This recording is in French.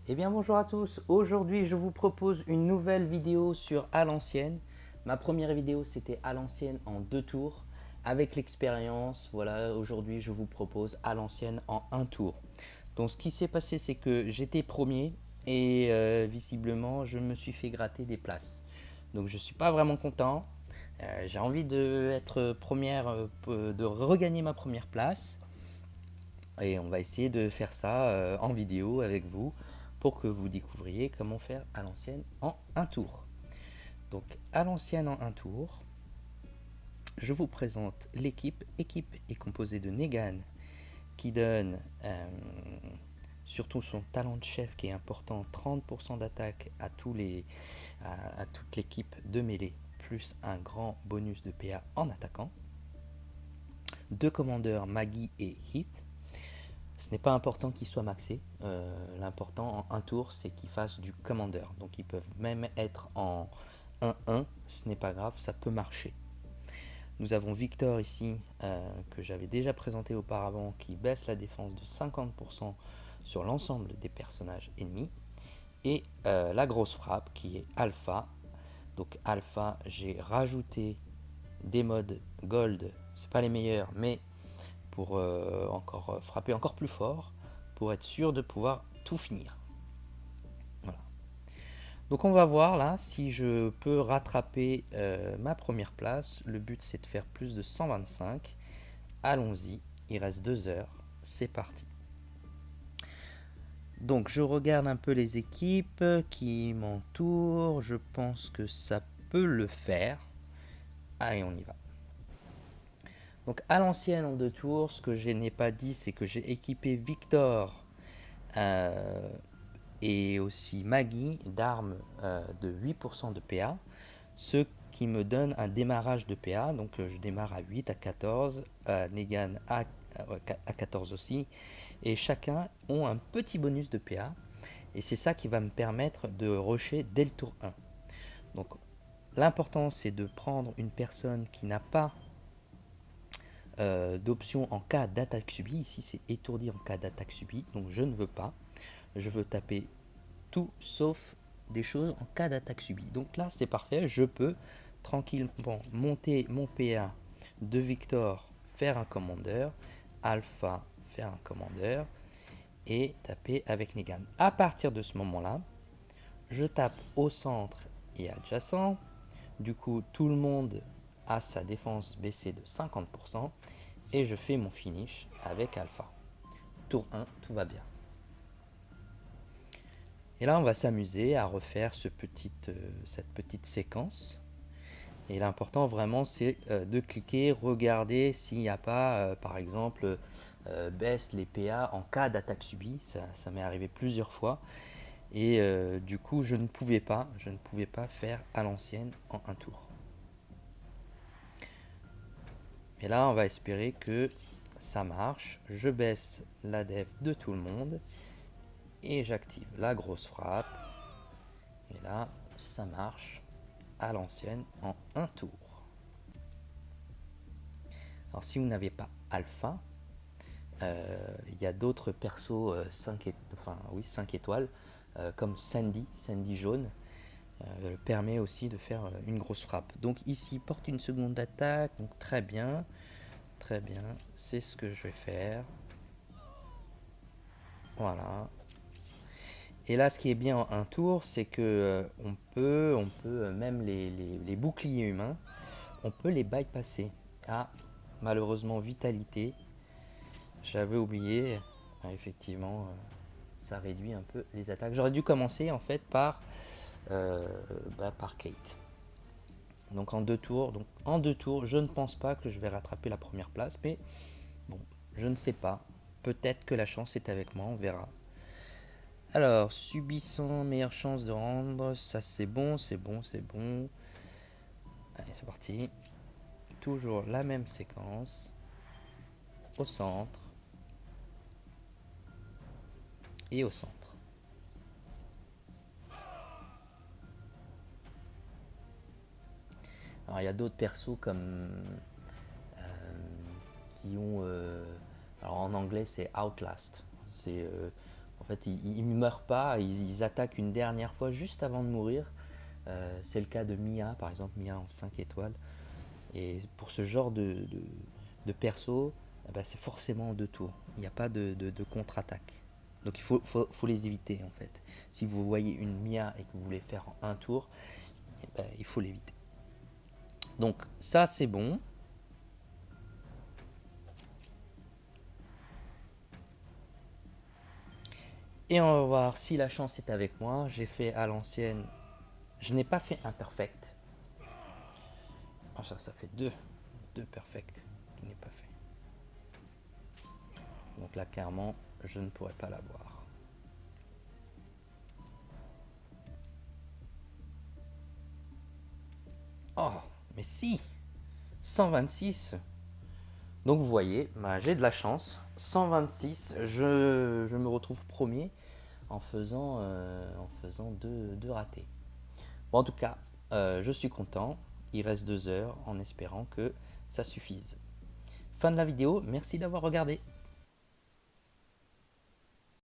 Eh bien bonjour à tous, aujourd'hui je vous propose une nouvelle vidéo sur à l'ancienne. Ma première vidéo c'était à l'ancienne en 2 tours. Avec l'expérience, voilà, aujourd'hui je vous propose à l'ancienne en 1 tour. Donc ce qui s'est passé c'est que j'étais premier et visiblement je me suis fait gratter des places. Donc je ne suis pas vraiment content. J'ai envie d'être première, de regagner ma première place. Et on va essayer de faire ça en vidéo avec vous pour que vous découvriez comment faire à l'ancienne en 1 tour. Donc à l'ancienne en 1 tour, je vous présente l'équipe. L'équipe est composée de Negan qui donne surtout son talent de chef qui est important, 30% d'attaque à toute l'équipe de mêlée, plus un grand bonus de PA en attaquant. Deux commandeurs, Maggie et Heath. Ce n'est pas important qu'il soit maxé. L'important en 1 tour, c'est qu'il fasse du commander. Donc ils peuvent même être en 1-1. Ce n'est pas grave, ça peut marcher. Nous avons Victor ici, que j'avais déjà présenté auparavant, qui baisse la défense de 50% sur l'ensemble des personnages ennemis. Et la grosse frappe, qui est Alpha. Donc Alpha, j'ai rajouté des modes Gold. C'est pas les meilleurs, mais pour frapper encore plus fort, pour être sûr de pouvoir tout finir. Voilà. Donc on va voir là si je peux rattraper ma première place. Le but c'est de faire plus de 125. Allons-y, il reste 2 heures, c'est parti. Donc je regarde un peu les équipes qui m'entourent, je pense que ça peut le faire. Allez, on y va. Donc à l'ancienne en 2 tours, ce que je n'ai pas dit, c'est que j'ai équipé Victor et aussi Maggie d'armes de 8% de PA, ce qui me donne un démarrage de PA. Donc je démarre à 8, à 14, Negan à 14 aussi, et chacun ont un petit bonus de PA, et c'est ça qui va me permettre de rusher dès le tour 1. Donc l'important c'est de prendre une personne qui n'a pas d'option en cas d'attaque subie. Ici c'est étourdi en cas d'attaque subie, donc je ne veux pas. Je veux taper tout sauf des choses en cas d'attaque subie. Donc là c'est parfait, je peux tranquillement monter mon PA de Victor, faire un commandeur, Alpha, faire un commandeur et taper avec Negan. À partir de ce moment là, je tape au centre et adjacent. Du coup tout le monde a sa défense baissée de 50% et je fais mon finish avec Alpha. Tour 1, tout va bien. Et là, on va s'amuser à refaire cette petite séquence. Et l'important vraiment, c'est de cliquer, regarder s'il n'y a pas, par exemple, baisse les PA en cas d'attaque subie. Ça m'est arrivé plusieurs fois. Et du coup, je ne pouvais pas faire à l'ancienne en 1 tour. Et là, on va espérer que ça marche. Je baisse la def de tout le monde et j'active la grosse frappe. Et là, ça marche à l'ancienne en 1 tour. Alors si vous n'avez pas Alpha, il y a d'autres persos 5 étoiles, comme Sandy jaune, permet aussi de faire une grosse frappe. Donc ici, porte une seconde d'attaque, donc très bien, c'est ce que je vais faire. Voilà. Et là, ce qui est bien en 1 tour, c'est que on peut même les boucliers humains, on peut les bypasser. Ah, malheureusement, vitalité, j'avais oublié. Ah, effectivement, ça réduit un peu les attaques. J'aurais dû commencer en fait par Kate. Donc en 2 tours. Donc en 2 tours, je ne pense pas que je vais rattraper la première place, mais bon, je ne sais pas. Peut-être que la chance est avec moi, on verra. Alors, subissant meilleure chance de rendre, ça c'est bon. Allez, c'est parti. Toujours la même séquence. Au centre. Et au centre. Alors, il y a d'autres persos comme qui ont. Alors, en anglais, c'est Outlast. C'est En fait, ils ne meurent pas, ils attaquent une dernière fois juste avant de mourir. C'est le cas de Mia, par exemple, Mia en 5 étoiles. Et pour ce genre de perso, c'est forcément en 2 tours. Il n'y a pas de contre-attaque. Donc il faut les éviter en fait. Si vous voyez une Mia et que vous voulez faire en 1 tour, il faut l'éviter. Donc ça c'est bon. Et on va voir si la chance est avec moi. J'ai fait à l'ancienne. Je n'ai pas fait un perfect. Ça fait deux perfect qui n'est pas fait. Donc là clairement je ne pourrais pas l'avoir. Oh mais si, 126. Donc vous voyez, j'ai de la chance. 126, je me retrouve premier en faisant deux ratés. Bon, en tout cas, je suis content. Il reste 2 heures en espérant que ça suffise. Fin de la vidéo, merci d'avoir regardé.